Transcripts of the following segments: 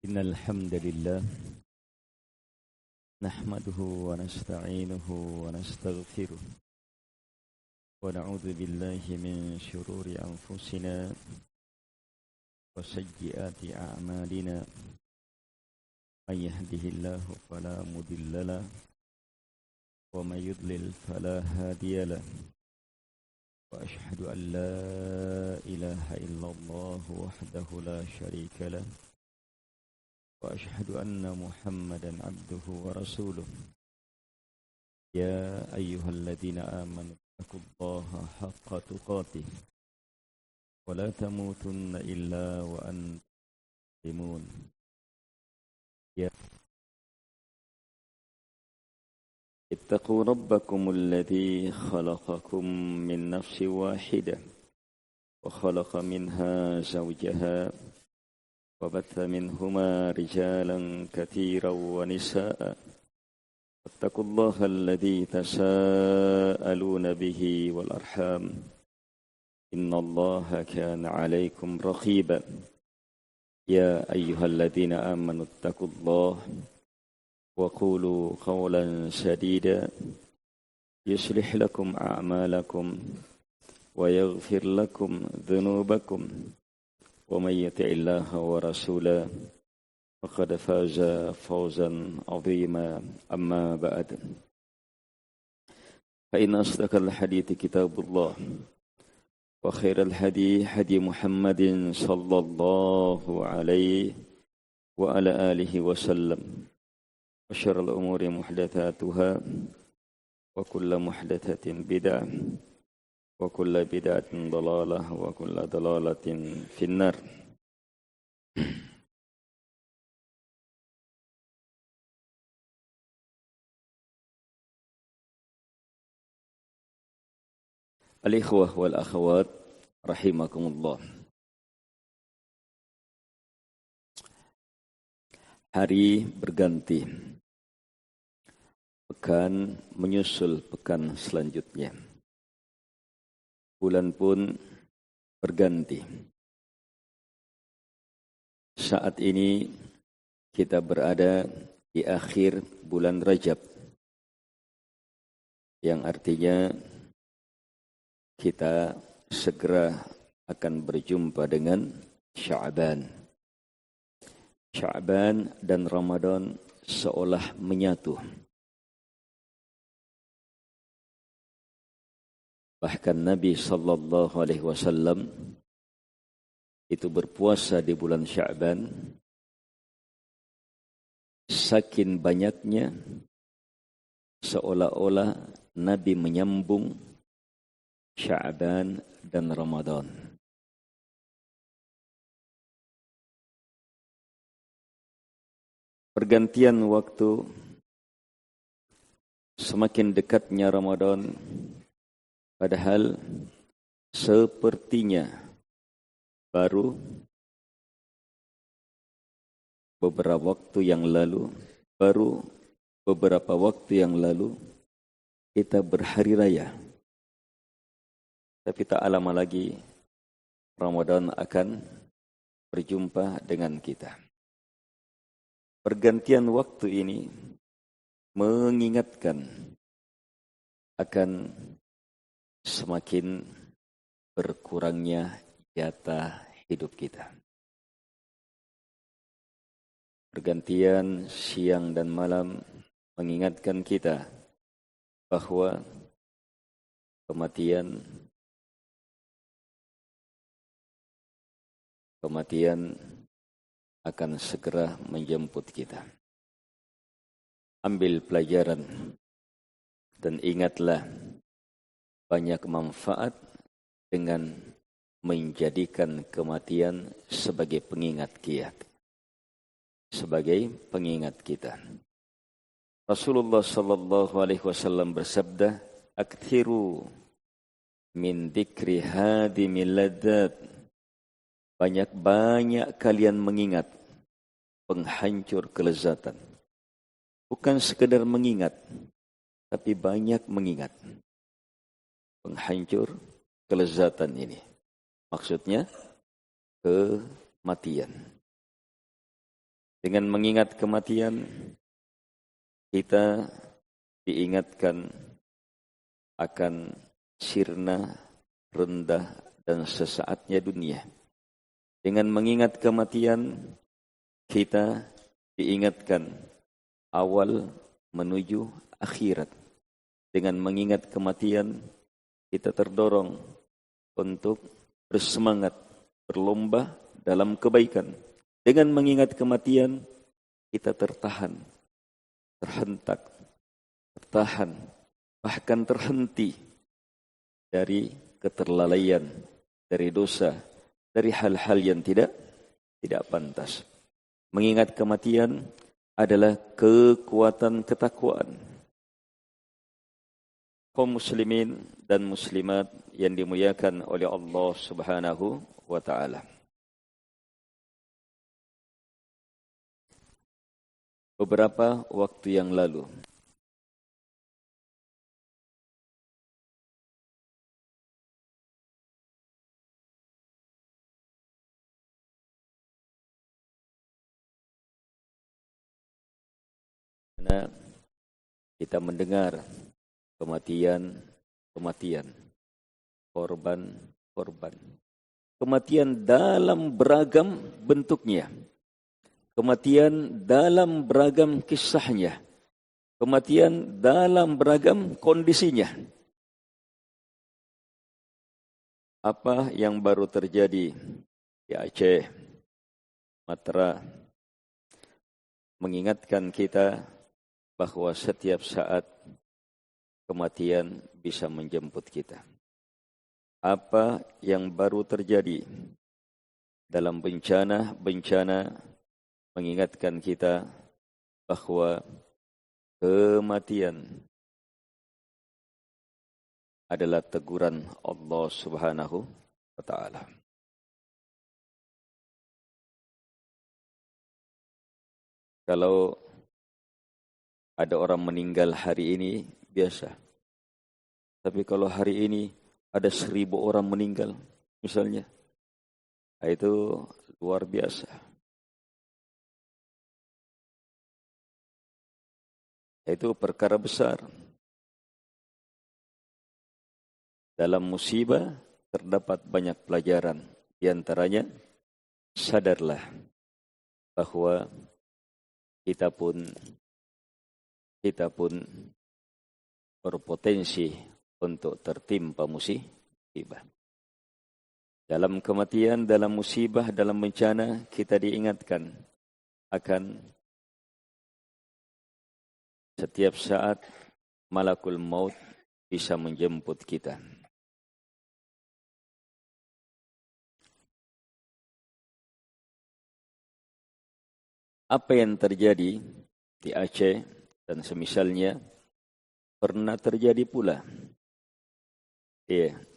إن الحمد لله نحمده ونستعينه ونستغفره ونعوذ بالله من شرور أنفسنا وسيئات أعمالنا من يهده الله فلا مضل له ومن يضلل فلا هادي له وأشهد أن لا إله إلا الله وحده لا شريك له وأشهد أن محمدا عبده ورسوله يا أيها الذين آمنوا اتقوا الله حق تقاته ولا تموتن إلا وأنتم مسلمون اتقوا ربكم الذي خلقكم من نفس واحدة وخلق منها زوجها وبث منهما رجالا كثيرا ونساء واتقوا الله الذي تساءلون به والأرحام إن الله كان عليكم رقيبا يا أيها الذين آمنوا اتقوا الله وقولوا قولا سديدا يصلح لكم أعمالكم ويغفر لكم ذنوبكم ومن يطع الله ورسوله فقد فاز فوزا عظيما أما بعد فإن أصدق الحديث كتاب الله وخير الهدي هدي محمد صلى الله عليه وعلى آله وسلم وشر الأمور محدثاتها وكل محدثة بدعة وكل بدعة ضلالة وكل ضلالة في النار. Al-ikhwah wal akhawat rahimakumullah. Hari berganti, pekan menyusul pekan selanjutnya. Bulan pun berganti. Saat ini kita berada di akhir bulan Rajab, yang artinya kita segera akan berjumpa dengan Sya'ban. Sya'ban dan Ramadan seolah menyatu. Bahkan Nabi sallallahu alaihi wasallam itu berpuasa di bulan Sya'ban. Saking banyaknya seolah-olah Nabi menyambung Sya'ban dan Ramadan. Pergantian waktu, semakin dekatnya Ramadan, padahal sepertinya baru beberapa waktu yang lalu kita berhari raya. Tapi tak lama lagi Ramadan akan berjumpa dengan kita. Pergantian waktu ini mengingatkan akan semakin berkurangnya jatah hidup kita. Pergantian siang dan malam mengingatkan kita bahwa kematian akan segera menjemput kita. Ambil pelajaran dan ingatlah banyak manfaat dengan menjadikan kematian sebagai pengingat kita. Rasulullah sallallahu alaihi wasallam bersabda, "Aktsiru min dzikri hadimil ladzat." Banyak-banyak kalian mengingat penghancur kelezatan. Bukan sekedar mengingat, tapi banyak mengingat penghancur kelezatan ini. Maksudnya kematian. Dengan mengingat kematian, kita diingatkan akan sirna, rendah, dan sesaatnya dunia. Dengan mengingat kematian, kita diingatkan awal menuju akhirat. Dengan mengingat kematian, kita terdorong untuk bersemangat, berlomba dalam kebaikan. Dengan mengingat kematian, kita tertahan, terhentak, tertahan, bahkan terhenti dari keterlalaian, dari dosa, dari hal-hal yang tidak pantas. Mengingat kematian adalah kekuatan ketakwaan. Kaum muslimin dan muslimat yang dimuliakan oleh Allah Subhanahu wa taala. Beberapa waktu yang lalu, karena kita mendengar kematian, korban. Kematian dalam beragam bentuknya. Kematian dalam beragam kisahnya. Kematian dalam beragam kondisinya. Apa yang baru terjadi di Aceh, Matra, mengingatkan kita bahwa setiap saat kematian bisa menjemput kita. Apa yang baru terjadi dalam bencana mengingatkan kita bahwa kematian adalah teguran Allah Subhanahu wa taala. Kalau ada orang meninggal hari ini biasa. Tapi kalau hari ini ada 1000 orang meninggal misalnya, itu luar biasa. Itu perkara besar. Dalam musibah terdapat banyak pelajaran. Di antaranya, sadarlah bahwa kita pun berpotensi untuk tertimpa musibah. Dalam kematian, dalam musibah, dalam bencana, kita diingatkan akan setiap saat malakul maut bisa menjemput kita. Apa yang terjadi di Aceh dan semisalnya pernah terjadi pula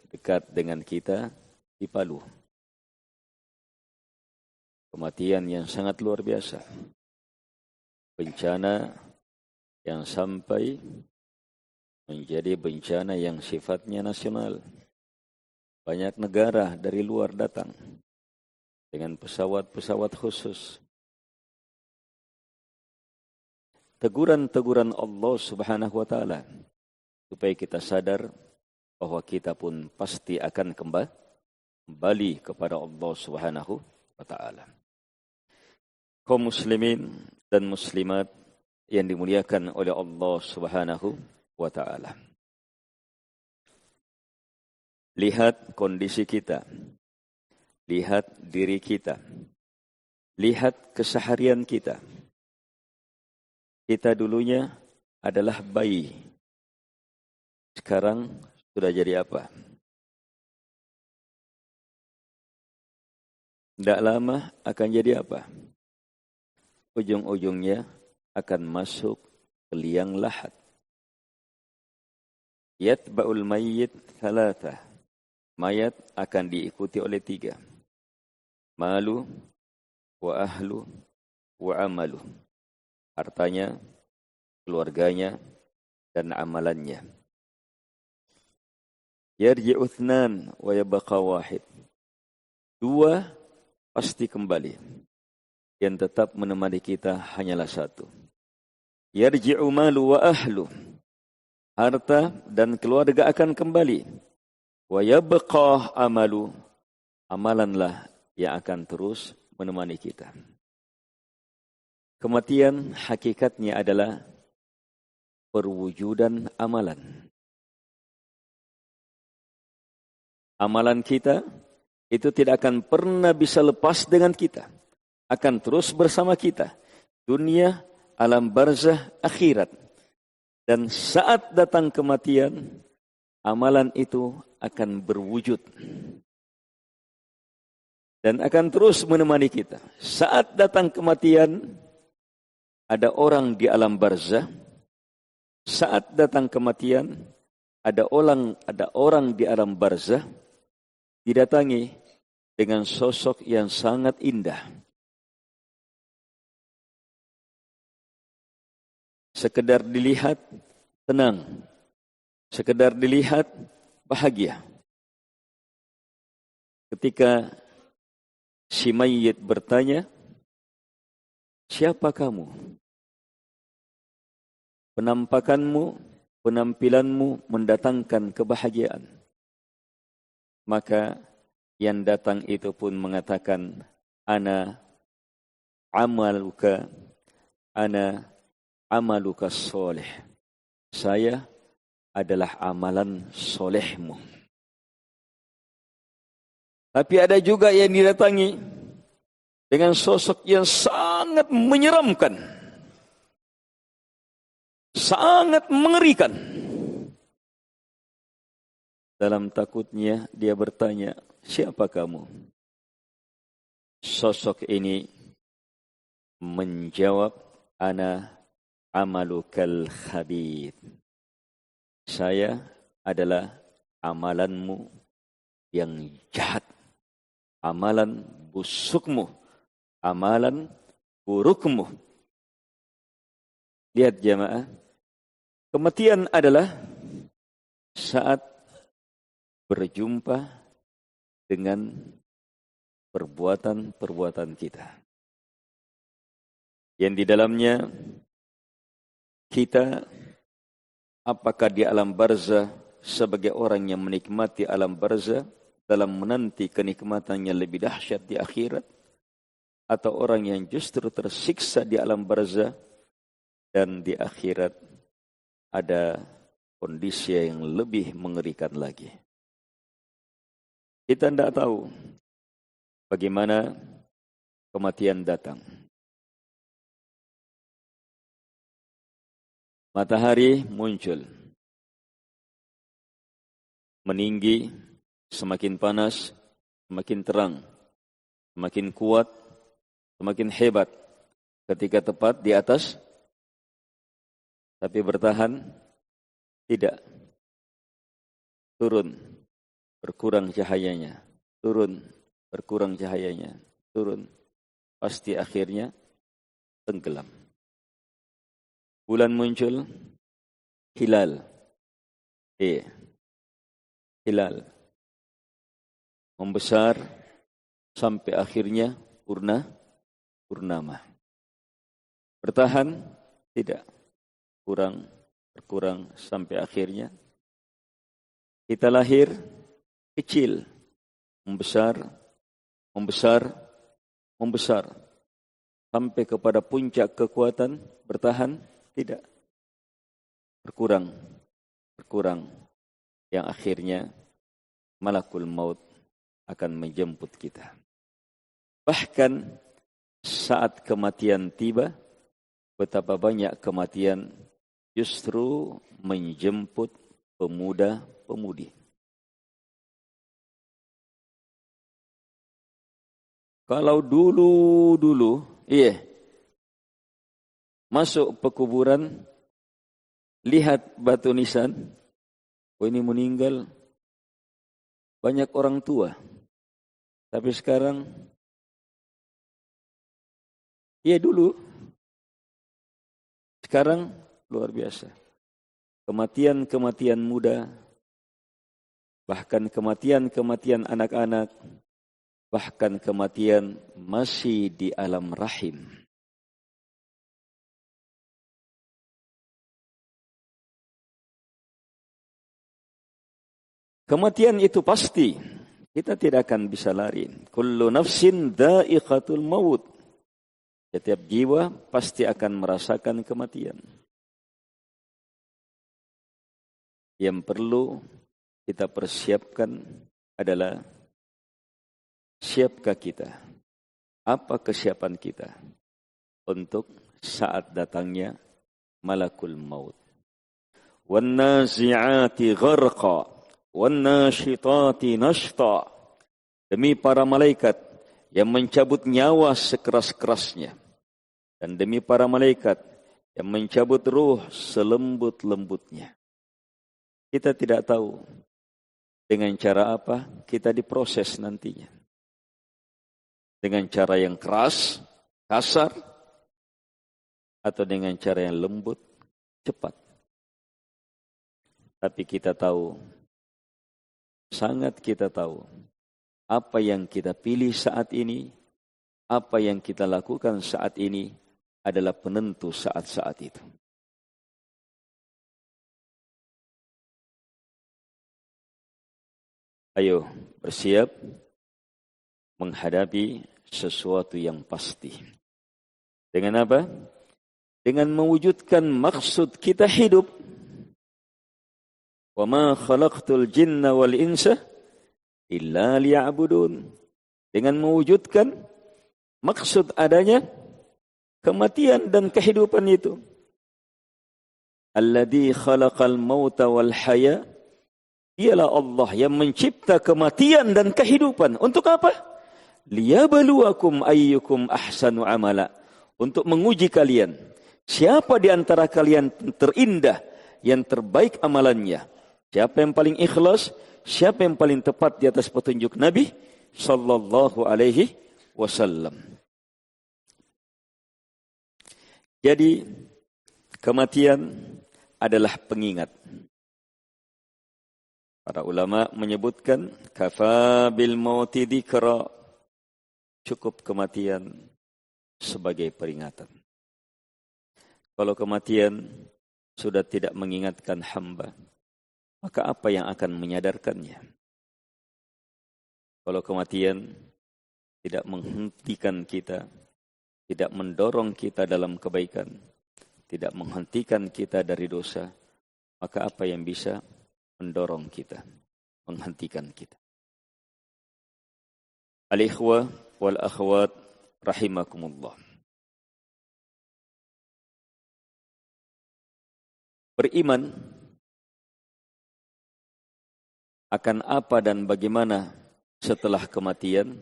dekat dengan kita di Palu. Kematian yang sangat luar biasa. Bencana yang sampai menjadi bencana yang sifatnya nasional. Banyak negara dari luar datang dengan pesawat-pesawat khusus. Teguran-teguran Allah Subhanahu wa taala supaya kita sadar bahwa kita pun pasti akan kembali kepada Allah Subhanahu wa taala. Kaum muslimin dan muslimat yang dimuliakan oleh Allah Subhanahu wa taala. Lihat kondisi kita. Lihat diri kita. Lihat keseharian kita. Kita dulunya adalah bayi. Sekarang sudah jadi apa? Tidak lama akan jadi apa? Ujung-ujungnya akan masuk ke liang lahat. Yatba'ul mayyit thalatha. Mayat akan diikuti oleh 3. Malu, wa ahlu, wa amalu. Hartanya, keluarganya, dan amalannya. Yarji'u ithnan wa yabqa wahid. 2 pasti kembali. yang tetap menemani kita hanyalah satu. Yarji'u malu wa ahlu. Harta dan keluarga akan kembali. Wa yabqa amalu. Amalanlah yang akan terus menemani kita. Kematian hakikatnya adalah perwujudan amalan. Amalan kita itu tidak akan pernah bisa lepas dengan kita. Akan terus bersama kita. Dunia, alam barzah, akhirat. Dan saat datang kematian, amalan itu akan berwujud. Dan akan terus menemani kita. Saat datang kematian, ada orang di alam barzah. Saat datang kematian, ada orang di alam barzah didatangi dengan sosok yang sangat indah. Sekedar dilihat tenang, sekedar dilihat bahagia. Ketika si mayit bertanya, "Siapa kamu?" Penampakanmu, penampilanmu mendatangkan kebahagiaan. Maka yang datang itu pun mengatakan, Ana amaluka soleh. Saya adalah amalan solehmu. Tapi ada juga yang didatangi dengan sosok yang sangat menyeramkan, sangat mengerikan. Dalam takutnya dia bertanya, "Siapa kamu?" Sosok ini menjawab, "Ana amalukal khabith." Saya adalah amalanmu yang jahat, amalan busukmu, amalan burukmu. Lihat jamaah, kematian adalah saat berjumpa dengan perbuatan-perbuatan kita. Yang di dalamnya kita apakah di alam barzah sebagai orang yang menikmati alam barzah dalam menanti kenikmatan yang lebih dahsyat di akhirat, atau orang yang justru tersiksa di alam barzah dan di akhirat ada kondisi yang lebih mengerikan lagi. Kita tidak tahu bagaimana kematian datang. Matahari muncul, meninggi, semakin panas, semakin terang, semakin kuat, semakin hebat. Ketika tepat di atas, tapi bertahan, tidak. Turun, berkurang cahayanya. Turun, berkurang cahayanya. Turun, pasti akhirnya tenggelam. Bulan muncul, hilal. Hilal. Membesar sampai akhirnya purnama. Bertahan, tidak. Berkurang sampai akhirnya kita lahir kecil, membesar sampai kepada puncak kekuatan, bertahan, tidak. Berkurang yang akhirnya malakul maut akan menjemput kita. Bahkan saat kematian tiba, betapa banyak kematian justru menjemput pemuda-pemudi. Kalau dulu, masuk pekuburan, lihat batu nisan, ini meninggal, banyak orang tua. Tapi sekarang, dulu, sekarang luar biasa. Kematian muda, bahkan kematian anak-anak, bahkan kematian masih di alam rahim. Kematian itu pasti, kita tidak akan bisa lari. Kullu nafsin dha'iqatul maut. Setiap jiwa pasti akan merasakan kematian. Yang perlu kita persiapkan adalah, siapkah kita? Apa kesiapan kita untuk saat datangnya malakul maut? Wan nazi'ati gharqa wan nasyitati nashta. Demi para malaikat yang mencabut nyawa sekeras-kerasnya, dan demi para malaikat yang mencabut ruh selembut-lembutnya. Kita tidak tahu dengan cara apa kita diproses nantinya. Dengan cara yang keras, kasar, atau dengan cara yang lembut, cepat. Tapi kita tahu, sangat kita tahu, apa yang kita pilih saat ini, apa yang kita lakukan saat ini adalah penentu saat-saat itu. Ayo bersiap menghadapi sesuatu yang pasti. Dengan apa? Dengan mewujudkan maksud kita hidup. Wa ma khalaqtul jinna wal insa illa liya'budun. Dengan mewujudkan maksud adanya kematian dan kehidupan itu. Alladzi khalaqal mauta wal haya. Ialah Allah yang mencipta kematian dan kehidupan. Untuk apa? Liyabluwakum ayyukum ahsanu amala. Untuk menguji kalian. Siapa di antara kalian terindah, yang terbaik amalannya? Siapa yang paling ikhlas? Siapa yang paling tepat di atas petunjuk Nabi sallallahu alaihi wasallam? Jadi kematian adalah pengingat. Para ulama menyebutkan kafa bil mauti dzikra, cukup kematian sebagai peringatan. Kalau kematian sudah tidak mengingatkan hamba, maka apa yang akan menyadarkannya? Kalau kematian tidak menghentikan kita, tidak mendorong kita dalam kebaikan, tidak menghentikan kita dari dosa, maka apa yang bisa mendorong kita, menghentikan kita? Al-ikhwah wal akhwat rahimakumullah. Beriman akan apa dan bagaimana setelah kematian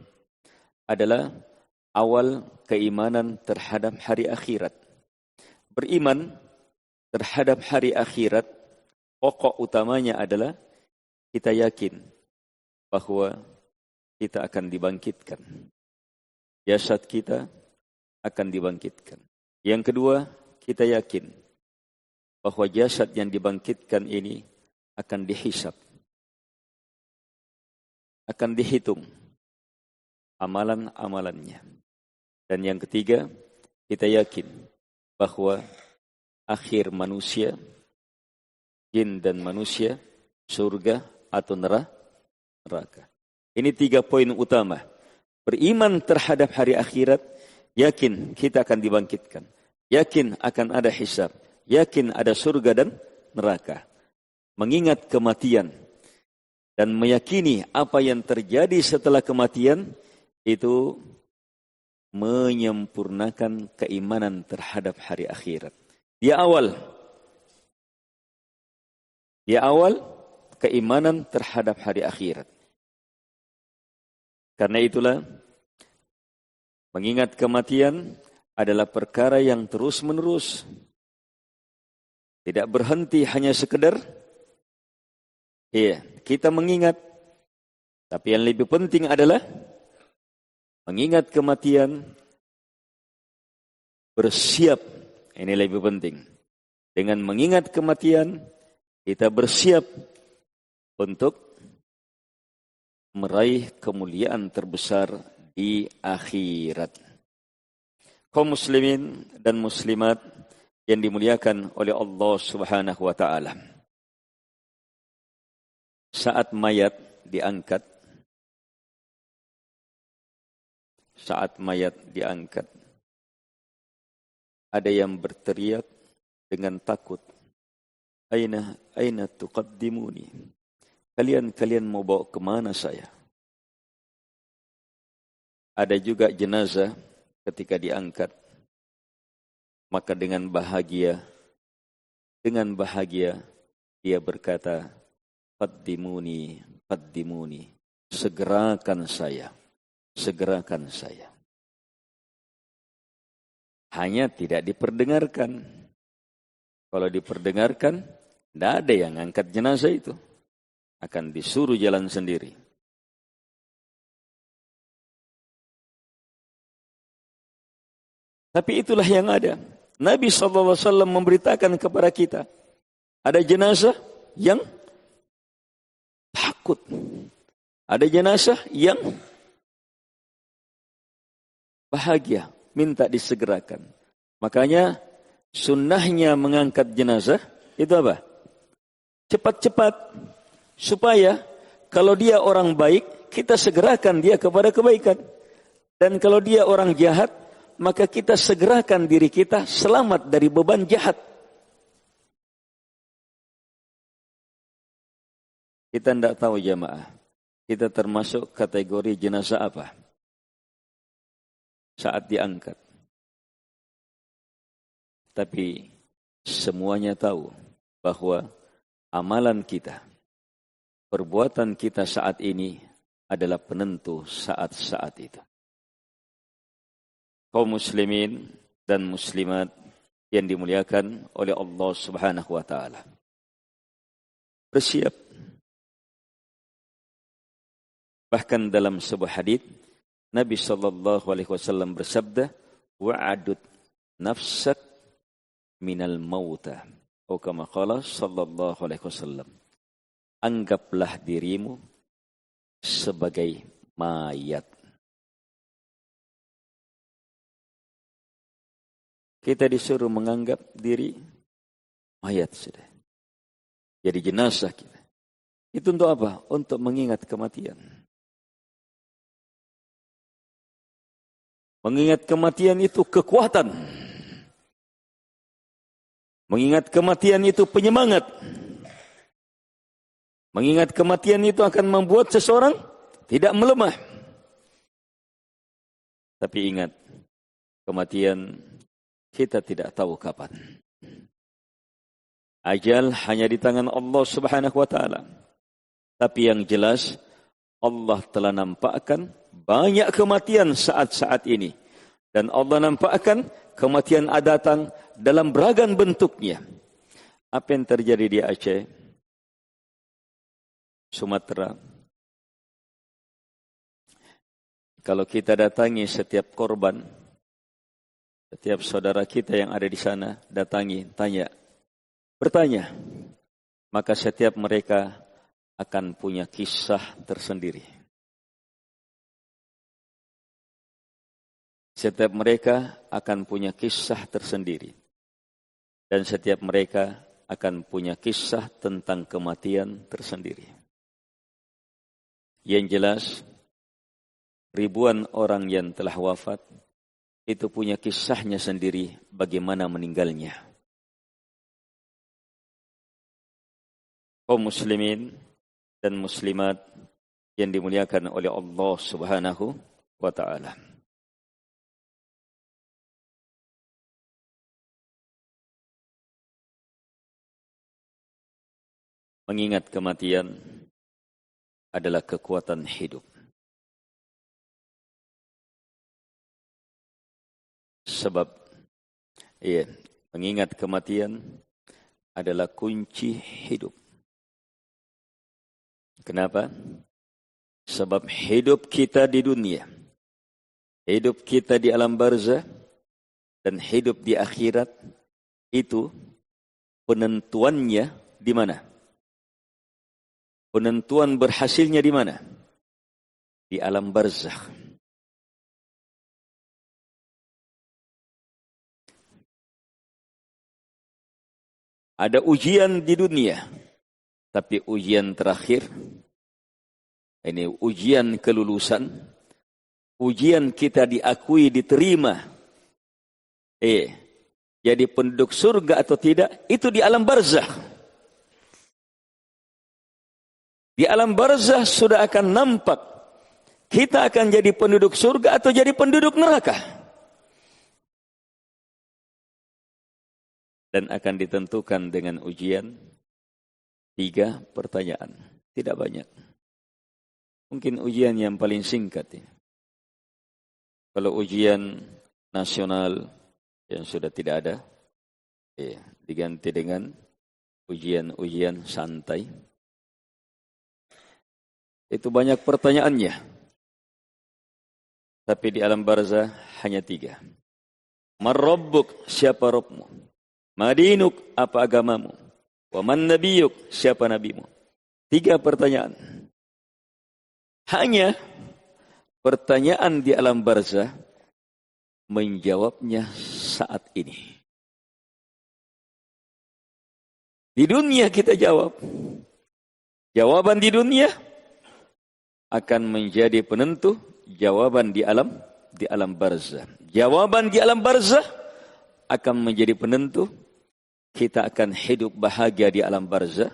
adalah awal keimanan terhadap hari akhirat. Beriman terhadap hari akhirat, pokok utamanya adalah kita yakin bahwa kita akan dibangkitkan. Jasad kita akan dibangkitkan. Yang kedua, kita yakin bahwa jasad yang dibangkitkan ini akan dihisab, akan dihitung amalan-amalannya. Dan yang ketiga, kita yakin bahwa akhir manusia, jin dan manusia, surga atau neraka. Ini 3 poin utama. Beriman terhadap hari akhirat, yakin kita akan dibangkitkan, yakin akan ada hisab, yakin ada surga dan neraka. Mengingat kematian dan meyakini apa yang terjadi setelah kematian itu menyempurnakan keimanan terhadap hari akhirat. Di awal keimanan terhadap hari akhirat. Karena itulah mengingat kematian adalah perkara yang terus-menerus. Tidak berhenti hanya sekedar kita mengingat. Tapi yang lebih penting adalah mengingat kematian, bersiap. Ini lebih penting. Dengan mengingat kematian, kita bersiap untuk meraih kemuliaan terbesar di akhirat. Kaum muslimin dan muslimat yang dimuliakan oleh Allah Subhanahu wa taala. Saat mayat diangkat, ada yang berteriak dengan takut, Aina tuqaddimuni? Kalian mau bawa kemana saya? Ada juga jenazah ketika diangkat, maka dengan bahagia dia berkata, qaddimuni, segerakan saya. Hanya tidak diperdengarkan. Kalau diperdengarkan, tidak ada yang angkat jenazah itu. Akan disuruh jalan sendiri. Tapi itulah yang ada. Nabi SAW memberitakan kepada kita, ada jenazah yang takut. Ada jenazah yang bahagia, minta disegerakan. Makanya sunnahnya mengangkat jenazah itu apa? Cepat-cepat. Supaya kalau dia orang baik, kita segerakan dia kepada kebaikan. Dan kalau dia orang jahat, maka kita segerakan diri kita selamat dari beban jahat. Kita tidak tahu jamaah, kita termasuk kategori jenazah apa saat diangkat. Tapi semuanya tahu bahwa amalan kita, perbuatan kita saat ini adalah penentu saat-saat itu. Kaum muslimin dan muslimat yang dimuliakan oleh Allah Subhanahu wa taala. Bersiap. Bahkan dalam sebuah hadis Nabi sallallahu alaihi wasallam bersabda, "Wa'adud nafsak minal mauta." Atau kama qala sallallahu alaihi wasallam. Anggaplah dirimu sebagai mayat. Kita disuruh menganggap diri mayat sudah. Jadi jenazah kita. Itu untuk apa? Untuk mengingat kematian. Mengingat kematian itu kekuatan. Mengingat kematian itu penyemangat. Mengingat kematian itu akan membuat seseorang tidak melemah. Tapi ingat, kematian kita tidak tahu kapan. Ajal hanya di tangan Allah Subhanahu wa taala. Tapi yang jelas, Allah telah nampakkan banyak kematian saat-saat ini. Dan Allah nampakkan kematian datang dalam beragam bentuknya. Apa yang terjadi di Aceh, Sumatera? Kalau kita datangi setiap korban, setiap saudara kita yang ada di sana, datangi, bertanya, maka setiap mereka akan punya kisah tersendiri. Setiap mereka akan punya kisah tersendiri. Dan setiap mereka akan punya kisah tentang kematian tersendiri. Yang jelas, ribuan orang yang telah wafat, itu punya kisahnya sendiri bagaimana meninggalnya. Kaum muslimin dan muslimat yang dimuliakan oleh Allah Subhanahu wa taala. Mengingat kematian adalah kekuatan hidup. Sebab mengingat kematian adalah kunci hidup. Kenapa? Sebab hidup kita di dunia, hidup kita di alam barzah, dan hidup di akhirat, itu penentuannya di mana? Penentuan berhasilnya di mana? di alam barzakh. Ada ujian di dunia, tapi ujian terakhir, ini ujian kelulusan, ujian kita diakui, diterima, jadi penduduk surga atau tidak, itu di alam barzakh. Di alam barzakh sudah akan nampak, kita akan jadi penduduk surga atau jadi penduduk neraka. Dan akan ditentukan dengan ujian 3 pertanyaan. Tidak banyak. Mungkin ujian yang paling singkat. Ya. Kalau ujian nasional yang sudah tidak ada, diganti dengan ujian-ujian santai. Itu banyak pertanyaannya. Tapi di alam barzakh hanya 3. Man rabbuk, siapa Rabbmu? Madinuk, apa agamamu? Wa man nabiyuk, siapa nabimu? 3 pertanyaan. Hanya pertanyaan di alam barzakh menjawabnya saat ini. Di dunia kita jawab. Jawaban di dunia akan menjadi penentu jawaban di alam barzakh. Jawaban di alam barzakh akan menjadi penentu kita akan hidup bahagia di alam barzakh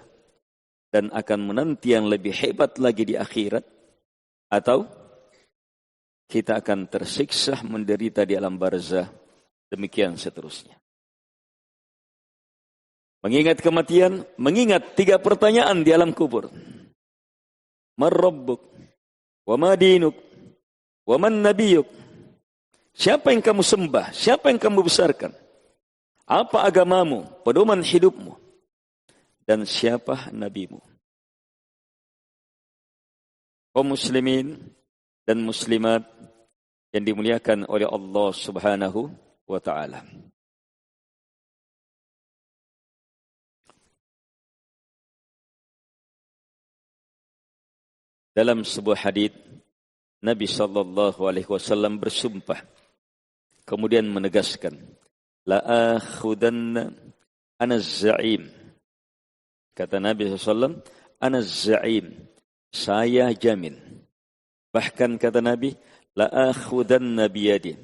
dan akan menanti yang lebih hebat lagi di akhirat, atau kita akan tersiksa menderita di alam barzakh, demikian seterusnya. Mengingat kematian, mengingat 3 pertanyaan di alam kubur. Man rabbuk, wa ma dinuk, wa man nabiyuk. Siapa yang kamu sembah? Siapa yang kamu besarkan? Apa agamamu, pedoman hidupmu, dan siapa nabimu? Kaum muslimin dan muslimat yang dimuliakan oleh Allah Subhanahu wa taala. Dalam sebuah hadits Nabi sallallahu alaihi wasallam bersumpah, kemudian menegaskan, la akhudanna ana az-za'im. Kata Nabi SAW, ana az-za'im, saya jamin. Bahkan kata Nabi, la akhudanna biyadi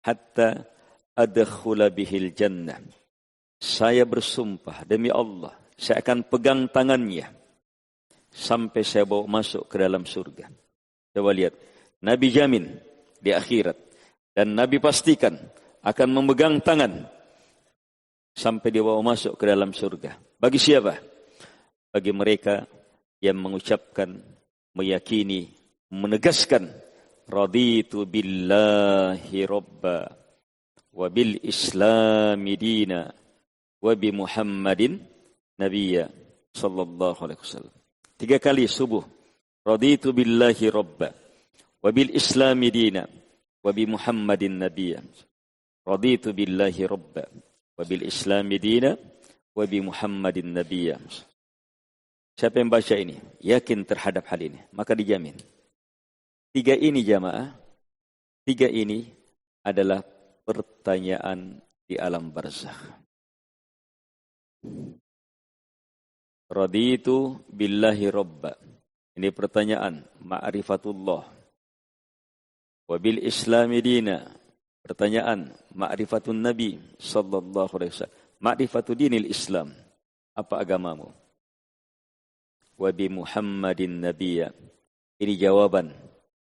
hatta adkhula bihil jannah. Saya bersumpah demi Allah, saya akan pegang tangannya sampai saya bawa masuk ke dalam surga. Coba lihat, Nabi jamin di akhirat dan Nabi pastikan akan memegang tangan sampai dibawa masuk ke dalam surga. Bagi siapa? Bagi mereka yang mengucapkan, meyakini, menegaskan, raditu billahi robba, wa bil islami dina, wa bi Muhammadin nabiyya sallallahu alaihi wasallam. 3 kali subuh. Raditu billahi robba, wa bil islami dina, wa bi Muhammadin nabiyya. Raditu billahi rabba wa bil islami dina wa bi Muhammadin nabiyya. Siapa yang baca ini yakin terhadap hal ini, maka dijamin. 3 ini jamaah, 3 ini adalah pertanyaan di alam barzakh. Raditu billahi rabba. Ini pertanyaan ma'rifatullah. Wa bil islami dina. Pertanyaan, ma'rifatun Nabi sallallahu alaihi wasallam. Ma'rifatu dinil Islam. Apa agamamu? Wa bi Muhammadin nabiyya. Ini jawaban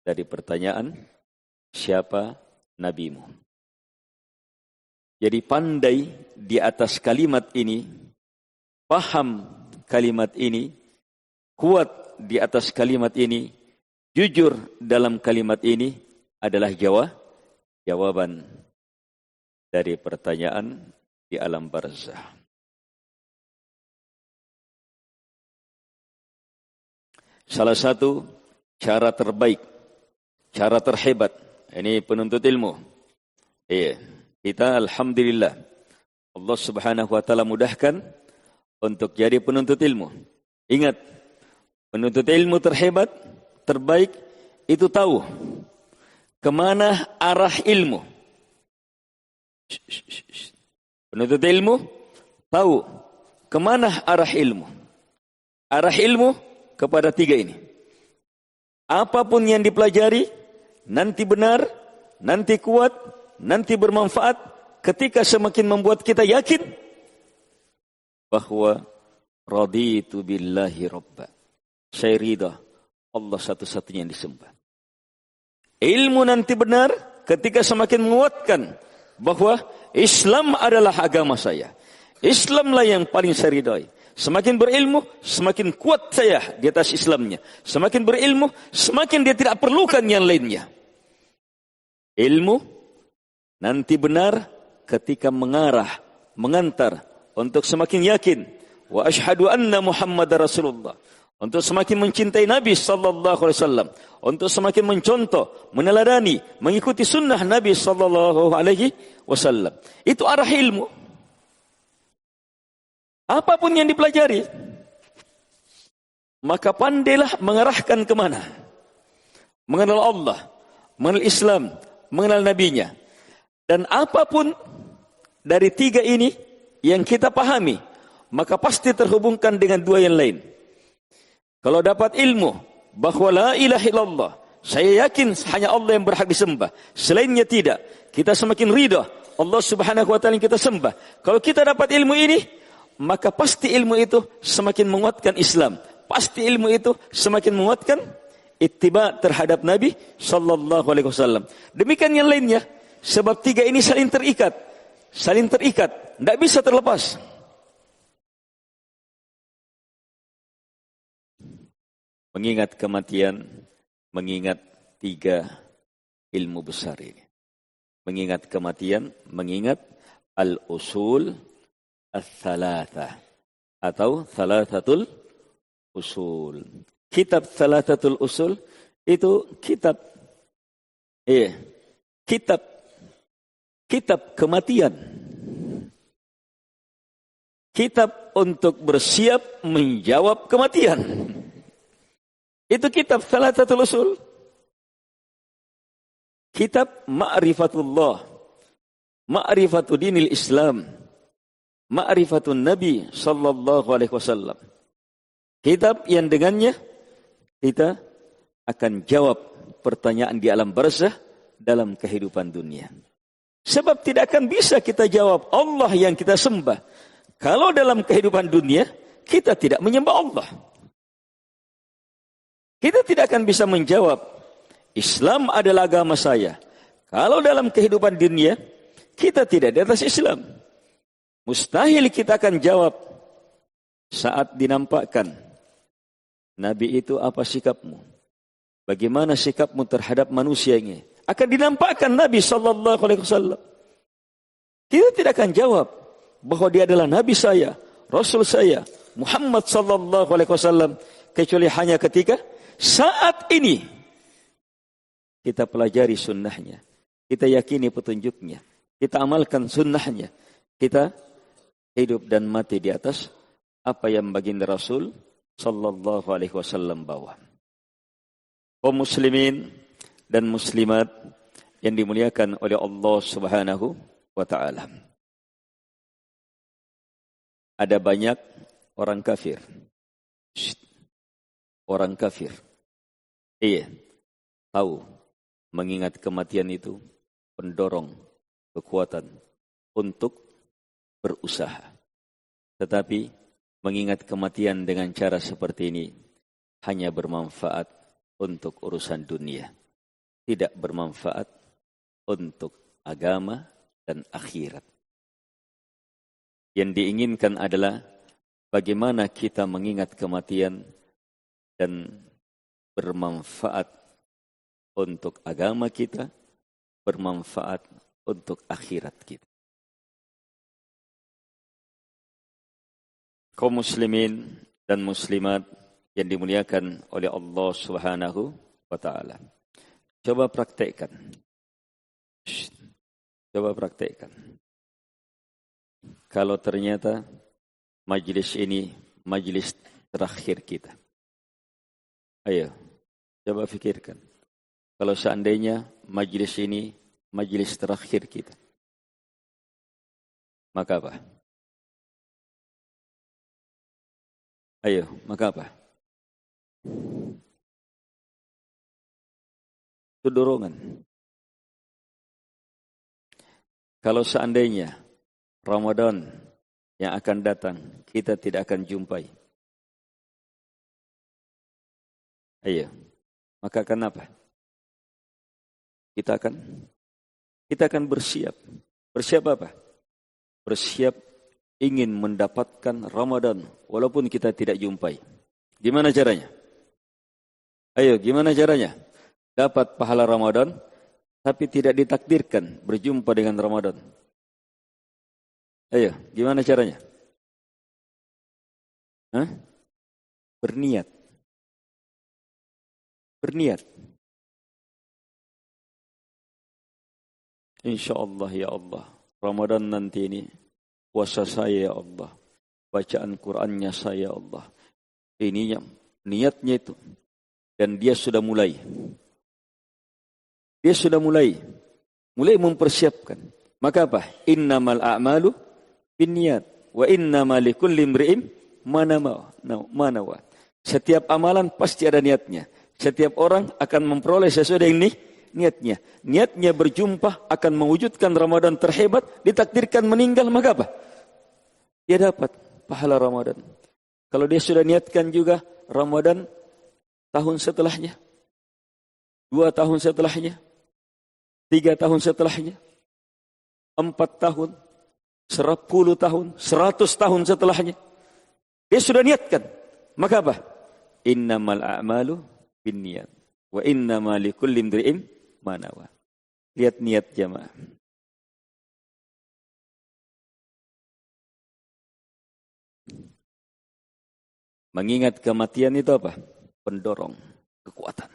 dari pertanyaan, siapa nabimu? Jadi pandai di atas kalimat ini, paham kalimat ini, kuat di atas kalimat ini, jujur dalam kalimat ini adalah jawaban dari pertanyaan di alam barzakh. Salah satu cara terbaik, cara terhebat, ini penuntut ilmu. Kita alhamdulillah Allah Subhanahu wa taala mudahkan untuk jadi penuntut ilmu. Ingat, penuntut ilmu terhebat, terbaik itu tahu kemana arah ilmu. Penuntut ilmu tahu kemana arah ilmu. Arah ilmu kepada tiga ini. Apapun yang dipelajari, nanti benar, nanti kuat, nanti bermanfaat, ketika semakin membuat kita yakin bahwa raditu billahi rabba. Saya ridha Allah satu-satunya yang disembah. Ilmu nanti benar ketika semakin menguatkan bahwa Islam adalah agama saya. Islamlah yang paling saya ridhai. Semakin berilmu, semakin kuat saya di atas Islamnya. Semakin berilmu, semakin dia tidak perlukan yang lainnya. Ilmu nanti benar ketika mengarah, mengantar untuk semakin yakin. Wa asyhadu anna Muhammadar Rasulullah. Untuk semakin mencintai Nabi sallallahu alaihi wasallam, untuk semakin mencontoh, meneladani, mengikuti sunnah Nabi sallallahu alaihi wasallam. Itu arah ilmu. Apapun yang dipelajari, maka pandailah mengarahkan kemana. Mengenal Allah, mengenal Islam, mengenal Nabi-Nya. Dan apapun dari tiga ini yang kita pahami, maka pasti terhubungkan dengan dua yang lain. Kalau dapat ilmu bahwa la ilaha illallah, saya yakin hanya Allah yang berhak disembah, selainnya tidak, kita semakin ridha Allah Subhanahu wa taala yang kita sembah. Kalau kita dapat ilmu ini, maka pasti ilmu itu semakin menguatkan Islam. Pasti ilmu itu semakin menguatkan ittiba terhadap Nabi sallallahu alaihi wasallam. Demikian yang lainnya, sebab tiga ini saling terikat. Saling terikat, tidak bisa terlepas. Mengingat kematian, mengingat tiga ilmu besar ini. Mengingat kematian, mengingat al-usul al-thalatha atau thalathatul usul. Kitab thalathatul usul itu kitab kematian. Kitab untuk bersiap menjawab kematian. Itu kitab thalathatul usul. Kitab ma'rifatullah, ma'rifatu dinil Islam, ma'rifatun Nabi sallallahu alaihi wasallam. Kitab yang dengannya kita akan jawab pertanyaan di alam barzah dalam kehidupan dunia. Sebab tidak akan bisa kita jawab Allah yang kita sembah kalau dalam kehidupan dunia kita tidak menyembah Allah. Kita tidak akan bisa menjawab Islam adalah agama saya kalau dalam kehidupan dunia kita tidak di atas Islam. Mustahil kita akan jawab saat dinampakkan Nabi itu apa sikapmu? Bagaimana sikapmu terhadap manusia ini? Akan dinampakkan Nabi sallallahu alaihi wasallam. Kita tidak akan jawab bahwa dia adalah Nabi saya, Rasul saya, Muhammad sallallahu alaihi wasallam, kecuali hanya ketika saat ini kita pelajari sunnahnya, kita yakini petunjuknya, kita amalkan sunnahnya, kita hidup dan mati di atas apa yang baginda Rasul sallallahu alaihi wasallam bawa. Kaum muslimin dan muslimat yang dimuliakan oleh Allah Subhanahu wa taala. Ada banyak orang kafir. Orang kafir. Iya, tahu mengingat kematian itu pendorong kekuatan untuk berusaha. Tetapi mengingat kematian dengan cara seperti ini hanya bermanfaat untuk urusan dunia, tidak bermanfaat untuk agama dan akhirat. Yang diinginkan adalah bagaimana kita mengingat kematian dan bermanfaat untuk agama kita, bermanfaat untuk akhirat kita. Kaum muslimin dan muslimat yang dimuliakan oleh Allah Subhanahu wa taala. Coba praktekkan. Coba praktekkan. Kalau ternyata majlis ini majlis terakhir kita. Ayo, coba fikirkan. kalau seandainya majlis ini majlis terakhir kita? Maka apa? Ayo, maka apa? Itu dorongan. Kalau seandainya Ramadan yang akan datang kita tidak akan jumpai, ayo, maka akan apa? Kita akan bersiap. Bersiap apa? Bersiap ingin mendapatkan Ramadan walaupun kita tidak jumpai. Gimana caranya? Ayo, gimana caranya? Dapat pahala Ramadan tapi tidak ditakdirkan berjumpa dengan Ramadan. Ayo, gimana caranya? Berniat. InsyaAllah ya Allah, Ramadan nanti ini puasa saya ya Allah, bacaan Qur'annya saya ya Allah. Ini niatnya itu. Dan dia sudah mulai. Mulai mempersiapkan. Maka apa? Innamal a'malu binniyat wa innamal likulli imri'in ma nawa. Setiap amalan pasti ada niatnya. Setiap orang akan memperoleh sesuai dengan niatnya. Niatnya berjumpa akan mewujudkan Ramadan terhebat, ditakdirkan meninggal, maka apa? Dia dapat pahala Ramadan. Kalau dia sudah niatkan juga Ramadan tahun setelahnya, 2 tahun setelahnya, 3 tahun setelahnya, 4 tahun, 10 tahun, 100 tahun setelahnya, dia sudah niatkan. Maka apa? Innamal a'malu binniyat wa innamal likulli imri'in ma nawa. Lihat niat jamaah. Mengingat kematian itu apa? Pendorong kekuatan.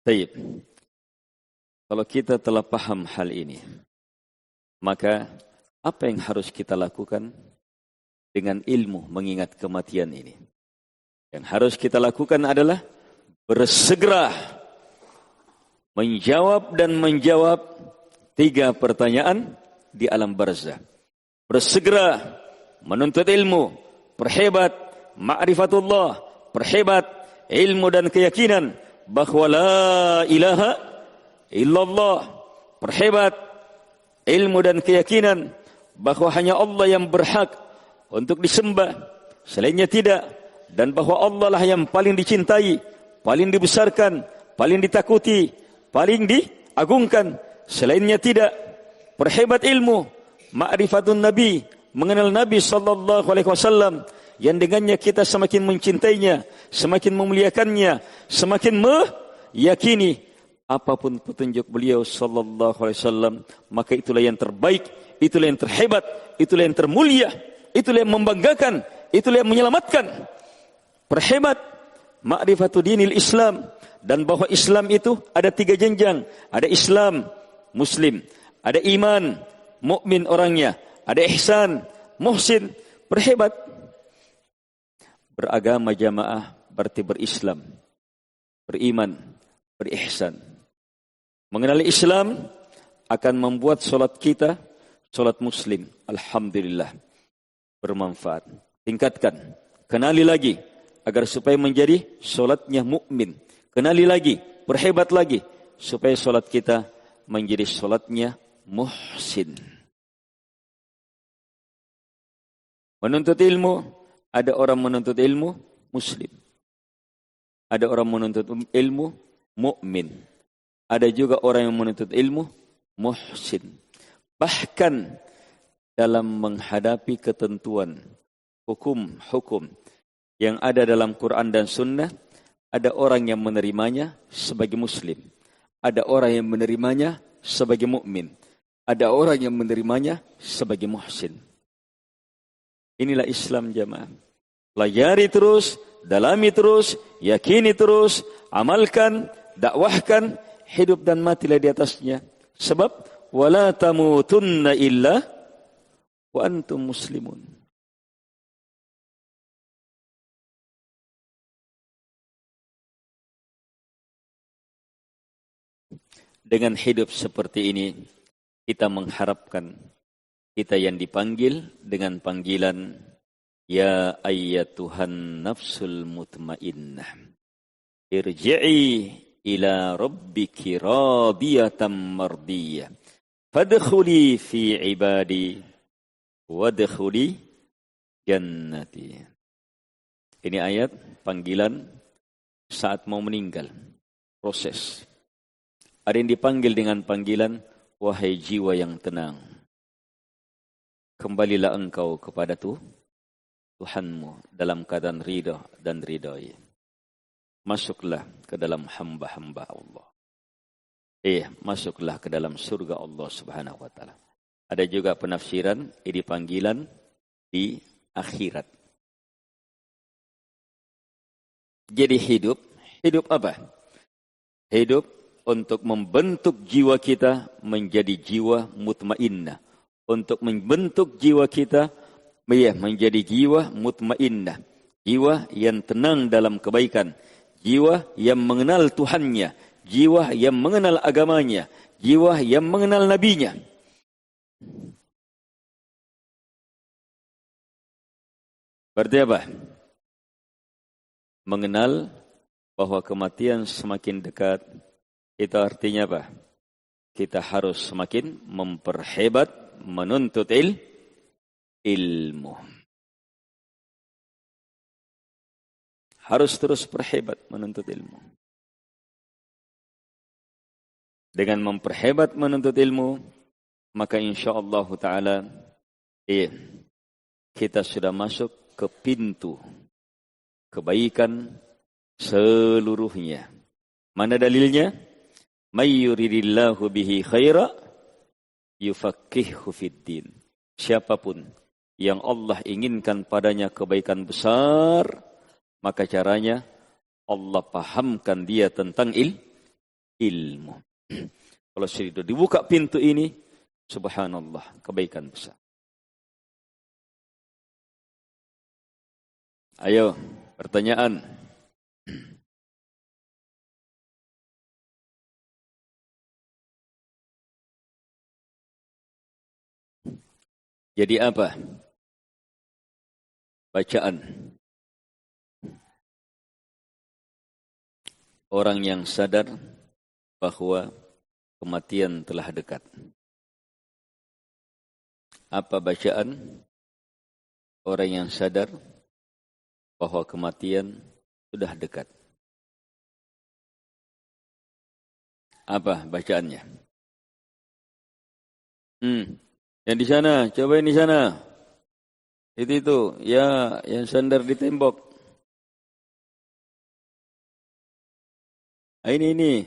Baik. Kalau kita telah paham hal ini, maka apa yang harus kita lakukan dengan ilmu mengingat kematian ini? Yang harus kita lakukan adalah bersegera menjawab 3 pertanyaan di alam barzah. Bersegera menuntut ilmu, perhebat ma'rifatullah, perhebat ilmu dan keyakinan bahwa la ilaha illallah, perhebat ilmu dan keyakinan bahwa hanya Allah yang berhak untuk disembah, selainnya tidak, dan bahwa Allah lah yang paling dicintai, paling dibesarkan, paling ditakuti, paling diagungkan, selainnya tidak. Perhebat ilmu, ma'rifatun Nabi, mengenal Nabi sallallahu alaihi wasallam, yang dengannya kita semakin mencintainya, semakin memuliakannya, semakin meyakini apapun petunjuk beliau sallallahu alaihi wasallam, maka itulah yang terbaik, itulah yang terhebat, itulah yang termulia, itulah yang membanggakan, itulah yang menyelamatkan. Perhebat ma'rifatu dinil Islam, dan bahwa Islam itu ada 3 jenjang. Ada Islam, Muslim, ada iman, mukmin orangnya, ada ihsan, muhsin. Perhebat. Beragama jamaah berarti berislam, beriman, berihsan. Mengenali Islam akan membuat solat kita solat Muslim, alhamdulillah, bermanfaat. Tingkatkan, kenali lagi agar supaya menjadi solatnya mukmin. Kenali lagi, perhebat lagi supaya solat kita menjadi solatnya muhsin. Menuntut ilmu, ada orang menuntut ilmu muslim, ada orang menuntut ilmu mukmin, ada juga orang yang menuntut ilmu muhsin. Bahkan dalam menghadapi ketentuan hukum yang ada dalam Quran dan Sunnah, ada orang yang menerimanya sebagai muslim, ada orang yang menerimanya sebagai mukmin, ada orang yang menerimanya sebagai muhsin. Inilah Islam jamaah. Pelajari terus, dalami terus, yakini terus, amalkan, dakwahkan, hidup dan matilah di atasnya Sebab wala tamutunna illa wa antum muslimun. Dengan hidup seperti ini, kita mengharapkan kita yang dipanggil dengan panggilan ya ayyatuhan nafsul mutmainnah irji'i ila rabbiki radiyatan mardiyah fadkhuli fi ibadi wadkhuli jannati. Ini ayat panggilan saat mau meninggal, proses. Ada yang dipanggil dengan panggilan wahai jiwa yang tenang, kembalilah engkau kepada Tuhanmu dalam keadaan ridha dan ridai. Masuklah ke dalam hamba-hamba Allah. Masuklah ke dalam surga Allah Subhanahu wa taala. Ada juga penafsiran ini panggilan di akhirat. Jadi hidup apa? Hidup untuk membentuk jiwa kita menjadi jiwa mutmainnah. Untuk membentuk jiwa kita menjadi jiwa mutmainnah. Jiwa yang tenang dalam kebaikan. Jiwa yang mengenal Tuhannya. Jiwa yang mengenal agamanya. Jiwa yang mengenal nabinya. Berarti apa? Mengenal bahwa kematian semakin dekat. Itu artinya apa? Kita harus semakin memperhebat menuntut ilmu. Harus terus perhebat menuntut ilmu. Dengan memperhebat menuntut ilmu, maka insyaallah ta'ala kita sudah masuk ke pintu kebaikan seluruhnya. Mana dalilnya? May yuridillahu bihi khaira yufaqqihhu fiddin. Siapapun yang Allah inginkan padanya kebaikan besar, maka caranya Allah pahamkan dia tentang ilmu. Kalau sudah dibuka pintu ini, subhanallah, kebaikan besar. Ayo, pertanyaan. Jadi apa? Bacaan. Orang yang sadar bahwa kematian telah dekat. Apa bacaan? Orang yang sadar bahwa kematian sudah dekat. Apa bacaannya? Yang di sana, cobain di sana. Itu, ya, yang sandar di tembok. Ini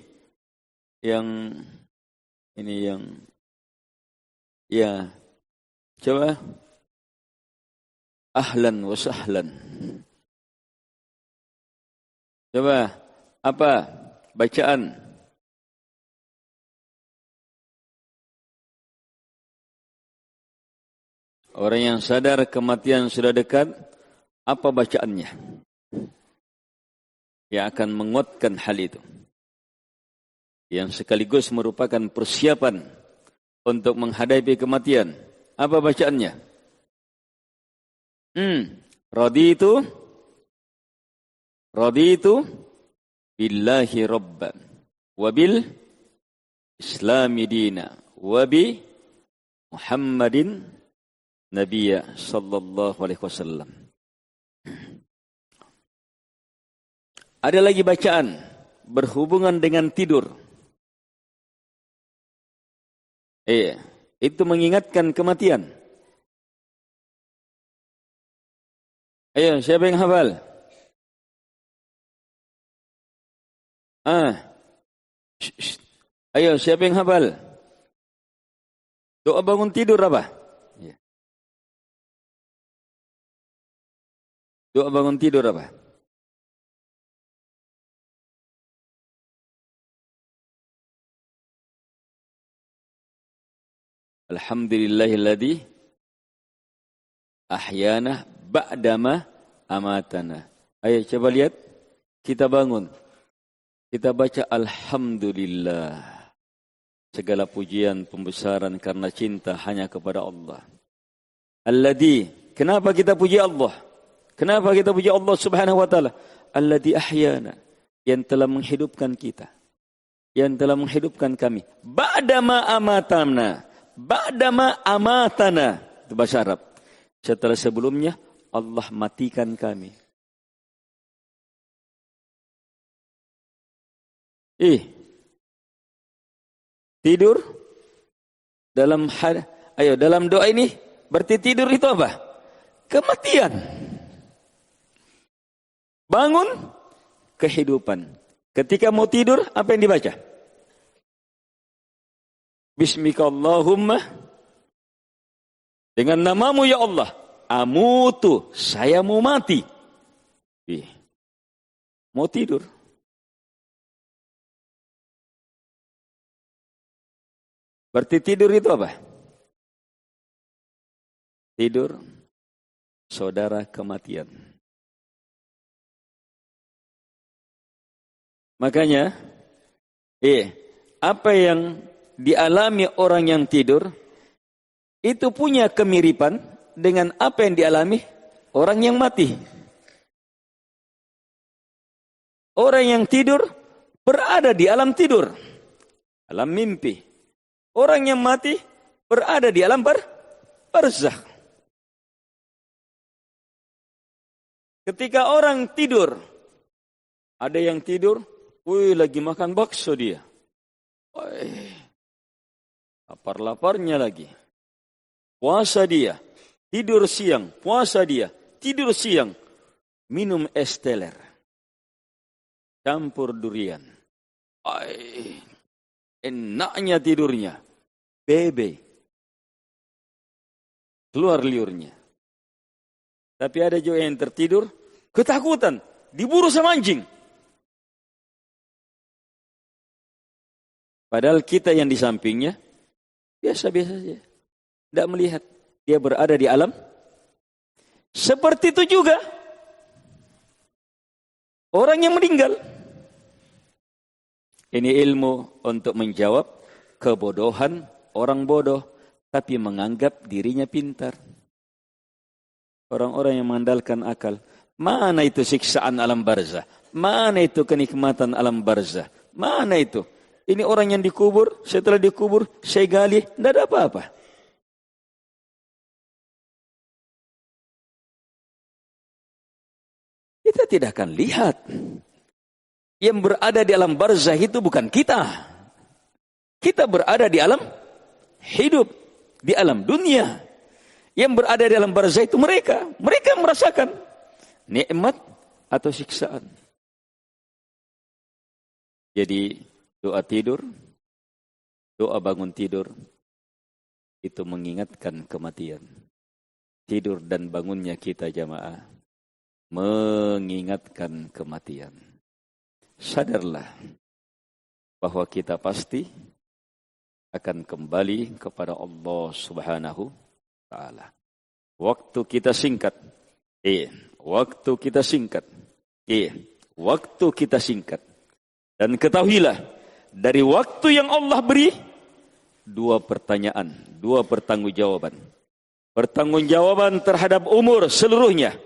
yang ya, coba. Ahlan wa sahlan. Coba, apa bacaan? Orang yang sadar kematian sudah dekat, apa bacaannya? Yang akan menguatkan hal itu. Yang sekaligus merupakan persiapan untuk menghadapi kematian. Apa bacaannya? Raditu billahi rabban wa bil islami dina wa bi Muhammadin nabiyya sallallahu alaihi wasallam. Ada lagi bacaan berhubungan dengan tidur. Itu mengingatkan kematian. Ayo, siapa yang hafal? Ayo, siapa yang hafal? Doa bangun tidur apa? Doa bangun tidur apa? Alhamdulillahilladzi ahyana ba'dama amatana. Ayo coba lihat, kita bangun. Kita baca alhamdulillah. Segala pujian, pembesaran karena cinta hanya kepada Allah. Alladzi, kenapa kita puji Allah? Kenapa kita puji Allah Subhanahu wa taala? Alladzi ahyana, yang telah menghidupkan kita. Yang telah menghidupkan kami. Ba'dama amatana. Ba'dama amatana. Itu bahasa Arab. Setelah sebelumnya Allah matikan kami. Tidur dalam dalam doa ini berarti tidur itu apa? Kematian. Bangun, kehidupan. Ketika mau tidur, apa yang dibaca? Bismikallahumma, dengan namamu ya Allah, amutu, saya mau mati. Mau tidur. Berarti tidur itu apa? Tidur, saudara kematian. Makanya, apa yang dialami orang yang tidur, itu punya kemiripan dengan apa yang dialami orang yang mati. Orang yang tidur berada di alam tidur, alam mimpi. Orang yang mati berada di alam barzakh. Ketika orang tidur, ada yang tidur, lagi makan bakso dia. Lapar-laparnya lagi. Puasa dia, tidur siang, puasa dia, tidur siang, minum es teler, campur durian. Enaknya tidurnya, bebe, keluar liurnya. Tapi ada juga yang tertidur, ketakutan, diburu sama anjing. Padahal kita yang di sampingnya, biasa-biasa saja. Tidak melihat, dia berada di alam. Seperti itu juga orang yang meninggal. Ini ilmu untuk menjawab kebodohan orang bodoh, tapi menganggap dirinya pintar. Orang-orang yang mengandalkan akal. Mana itu siksaan alam barzah? Mana itu kenikmatan alam barzah? Mana itu? Ini orang yang dikubur, setelah dikubur, saya gali, tidak ada apa-apa. Kita tidak akan lihat. Yang berada di alam barzah itu bukan kita. Kita berada di alam hidup, di alam dunia. Yang berada di alam barzah itu mereka. Mereka merasakan nikmat atau siksaan. Jadi doa tidur, doa bangun tidur, itu mengingatkan kematian. Tidur dan bangunnya kita jamaah mengingatkan kematian. Sadarlah bahwa kita pasti akan kembali kepada Allah Subhanahu Ta'ala. Waktu kita singkat. Waktu kita singkat. Waktu kita singkat. Dan ketahuilah, dari waktu yang Allah beri, 2 pertanyaan, 2 pertanggungjawaban. Pertanggungjawaban terhadap umur seluruhnya.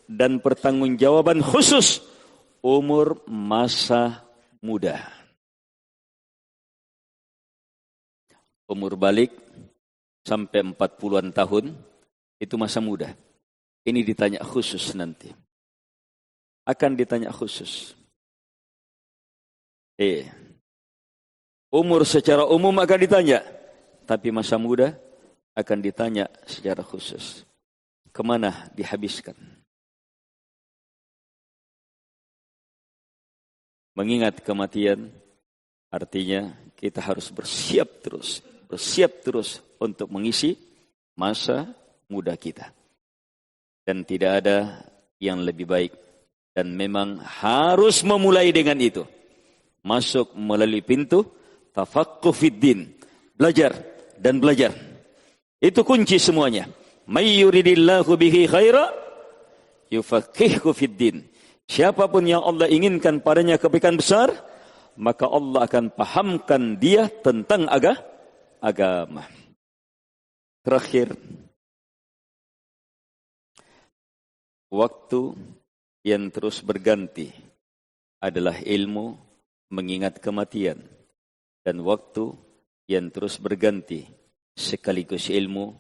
Dan pertanggungjawaban khusus umur masa muda. Umur balik sampai 40-an tahun itu masa muda. Ini ditanya khusus nanti. Akan ditanya khusus. Umur secara umum akan ditanya, tapi masa muda akan ditanya secara khusus. Kemana dihabiskan? Mengingat kematian, artinya kita harus bersiap terus untuk mengisi masa muda kita. Dan tidak ada yang lebih baik. Dan memang harus memulai dengan itu. Masuk melalui pintu tafaqquh fid din. Belajar dan belajar. Itu kunci semuanya. May yuridillahu bihi khaira yufaqqihhu fid din. Siapapun yang Allah inginkan padanya kebaikan besar, maka Allah akan pahamkan dia tentang agama. Terakhir, waktu yang terus berganti adalah ilmu mengingat kematian, dan waktu yang terus berganti sekaligus ilmu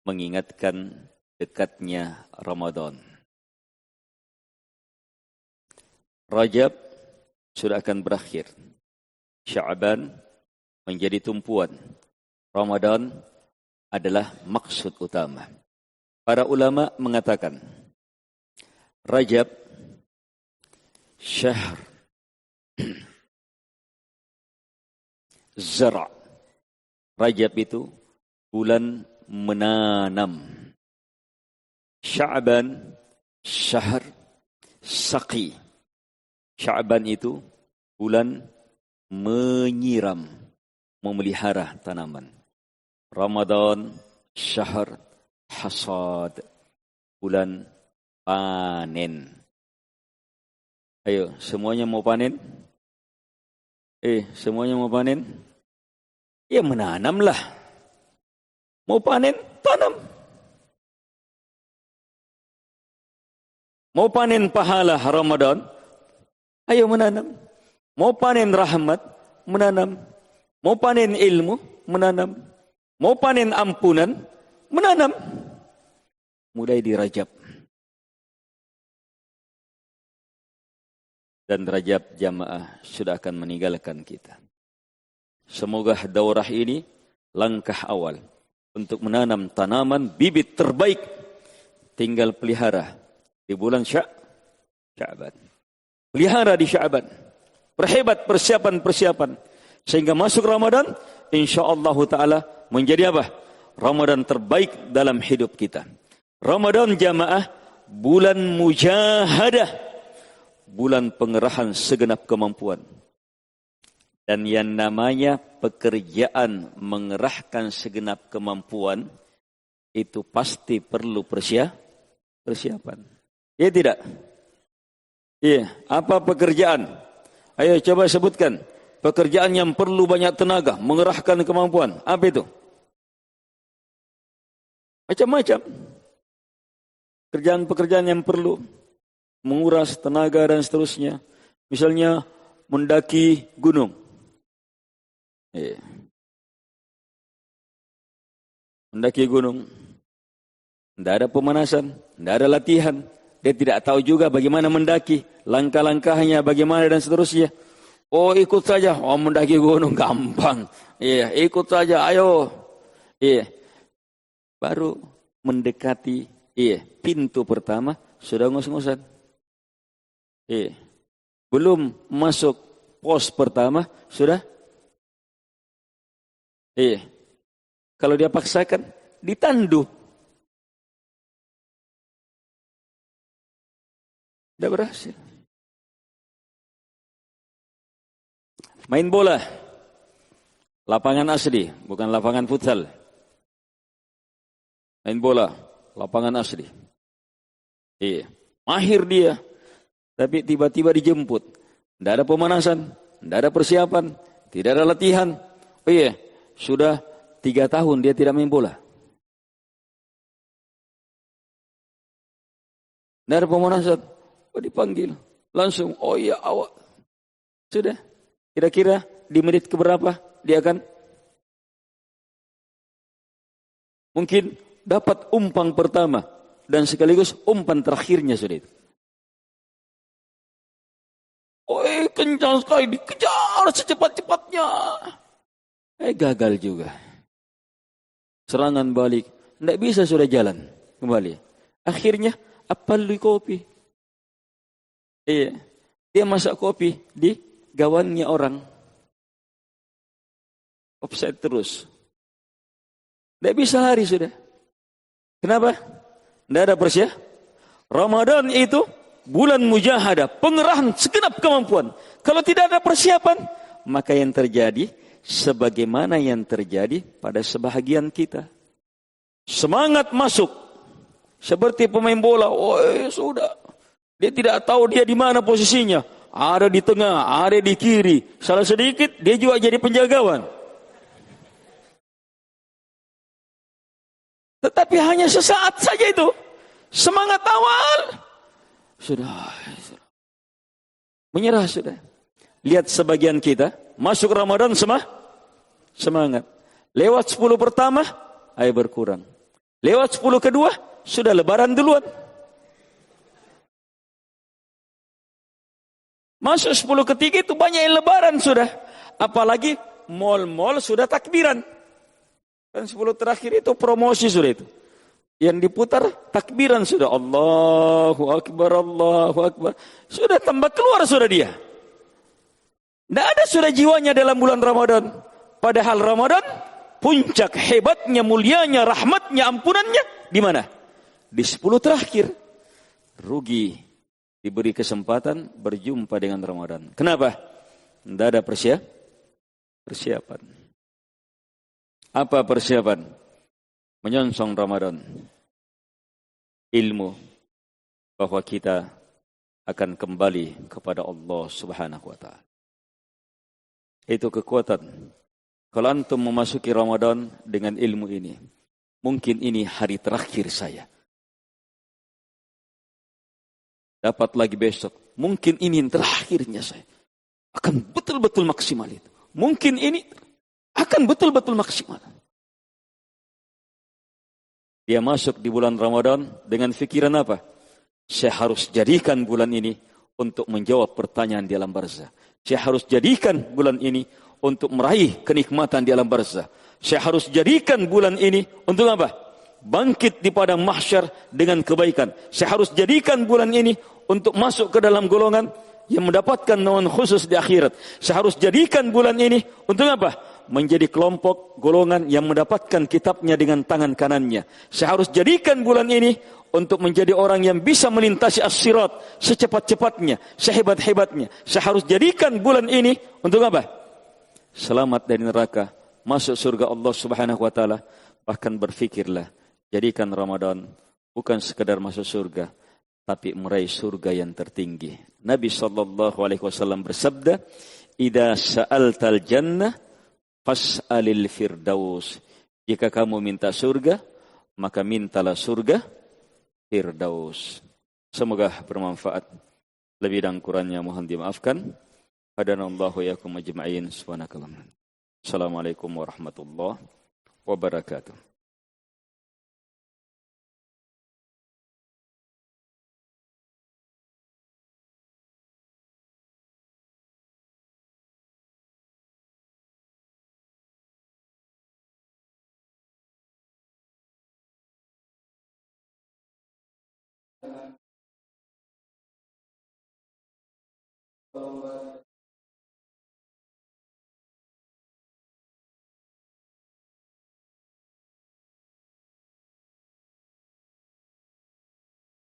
mengingatkan dekatnya Ramadan. Rajab sudah akan berakhir. Sya'ban menjadi tumpuan. Ramadan adalah maksud utama. Para ulama mengatakan, Rajab syahr zara'. Rajab itu bulan menanam. Sya'ban syahr saqi. Sya'ban itu bulan menyiram, memelihara tanaman. Ramadan syahr hasad, bulan panen. Ayo, semuanya mau panen? Semuanya mau panen? Ya menanamlah. Mau panen, tanam. Mau panen pahala Ramadan? Ayo menanam. Mau panen rahmat? Menanam. Mau panen ilmu? Menanam. Mau panen ampunan? Menanam. Mulai di Rajab. Dan Rajab jamaah sudah akan meninggalkan kita. Semoga daurah ini langkah awal untuk menanam tanaman bibit terbaik. Tinggal pelihara di bulan Sya'ban. Pelihara di Sya'ban. Perhebat persiapan-persiapan. Sehingga masuk Ramadan, insyaAllah ta'ala menjadi apa? Ramadan terbaik dalam hidup kita. Ramadan jamaah, bulan mujahadah. Bulan pengerahan segenap kemampuan. Dan yang namanya pekerjaan mengerahkan segenap kemampuan, itu pasti perlu persiapan. Ya tidak? Iya, apa pekerjaan? Ayo coba sebutkan. Pekerjaan yang perlu banyak tenaga, mengerahkan kemampuan. Apa itu? Macam-macam. Pekerjaan-pekerjaan yang perlu menguras tenaga dan seterusnya. Misalnya mendaki gunung. Iya. Mendaki gunung. Tidak ada pemanasan, tidak ada latihan. Dia tidak tahu juga bagaimana mendaki, langkah-langkahnya bagaimana dan seterusnya. Oh ikut saja, oh mendaki gunung gampang. Iya, ikut saja, ayo. Iya. Baru mendekati pintu pertama sudah ngos-ngosan. Iya. Belum masuk pos pertama sudah. Iya. Kalau dia paksakan ditandu. Tidak berhasil. Main bola. Lapangan asli, bukan lapangan futsal. Main bola, lapangan asli. Iya. Mahir dia. Tapi tiba-tiba dijemput. Tidak ada pemanasan, tidak ada persiapan, tidak ada latihan. Oh iya, sudah 3 tahun dia tidak main bola. Tidak ada pemanasan. Oh dipanggil. Langsung, oh iya awak. Sudah. Kira-kira di menit keberapa dia akan mungkin dapat umpan pertama. Dan sekaligus umpan terakhirnya sudah itu. Oh kencang sekali. Dikejar secepat-cepatnya. Gagal juga. Serangan balik. Tidak bisa sudah jalan kembali. Akhirnya apal di kopi. Iya. Dia masak kopi di gawannya orang. Offside terus. Tidak bisa lari sudah. Kenapa? Tidak ada persiapan. Ramadan itu bulan mujahadah. Pengerahan segenap kemampuan. Kalau tidak ada persiapan, maka yang terjadi sebagaimana yang terjadi pada sebahagian kita. Semangat masuk. Seperti pemain bola. Oh sudah. Dia tidak tahu dia di mana posisinya. Ada di tengah, ada di kiri. Salah sedikit, dia juga jadi penjagawan. Tetapi hanya sesaat saja itu. Semangat awal. Sudah. Menyerah sudah. Lihat sebagian kita. Masuk Ramadan semangat. Lewat 10 pertama, air berkurang. Lewat 10 kedua, sudah lebaran duluan. Masuk 10 ketiga itu banyak yang lebaran sudah. Apalagi mal-mal sudah takbiran. Dan 10 terakhir itu promosi sudah itu. Yang diputar takbiran sudah. Allahu Akbar, Allahu Akbar. Sudah tambah keluar sudah dia. Tidak ada sudah jiwanya dalam bulan Ramadan. Padahal Ramadan, puncak hebatnya, mulianya, rahmatnya, ampunannya. Di mana? Di 10 terakhir. Rugi. Diberi kesempatan berjumpa dengan Ramadan. Kenapa? Tidak ada persiapan. Apa persiapan? Menyongsong Ramadan. Ilmu bahwa kita akan kembali kepada Allah Subhanahu wa taala. Itu kekuatan. Kalau antum memasuki Ramadan dengan ilmu ini, mungkin ini hari terakhir saya. Dapat lagi besok. Mungkin ini yang terakhirnya saya. Akan betul-betul maksimal itu. Mungkin ini akan betul-betul maksimal. Dia masuk di bulan Ramadan dengan fikiran apa? Saya harus jadikan bulan ini untuk menjawab pertanyaan di alam barzah. Saya harus jadikan bulan ini untuk meraih kenikmatan di alam barzah. Saya harus jadikan bulan ini untuk apa? Bangkit di padang mahsyar dengan kebaikan. Saya harus jadikan bulan ini untuk masuk ke dalam golongan yang mendapatkan naungan khusus di akhirat. Saya harus jadikan bulan ini untuk apa? Menjadi kelompok golongan yang mendapatkan kitabnya dengan tangan kanannya. Saya harus jadikan bulan ini untuk menjadi orang yang bisa melintasi as-sirat secepat-cepatnya, sehebat-hebatnya. Saya harus jadikan bulan ini untuk apa? Selamat dari neraka, masuk surga Allah Subhanahu wa taala. Bahkan berfikirlah, jadikan Ramadan bukan sekedar masuk surga, tapi meraih surga yang tertinggi. Nabi SAW bersabda, "Idza sa'altal jannah fas'alil firdaus." Jika kamu minta surga, maka mintalah surga firdaus. Semoga bermanfaat. Lebih dan kurangnya mohon dimaafkan. Hadanallahu yakum ajma'in. Subhanakallah. Assalamualaikum warahmatullahi wabarakatuh.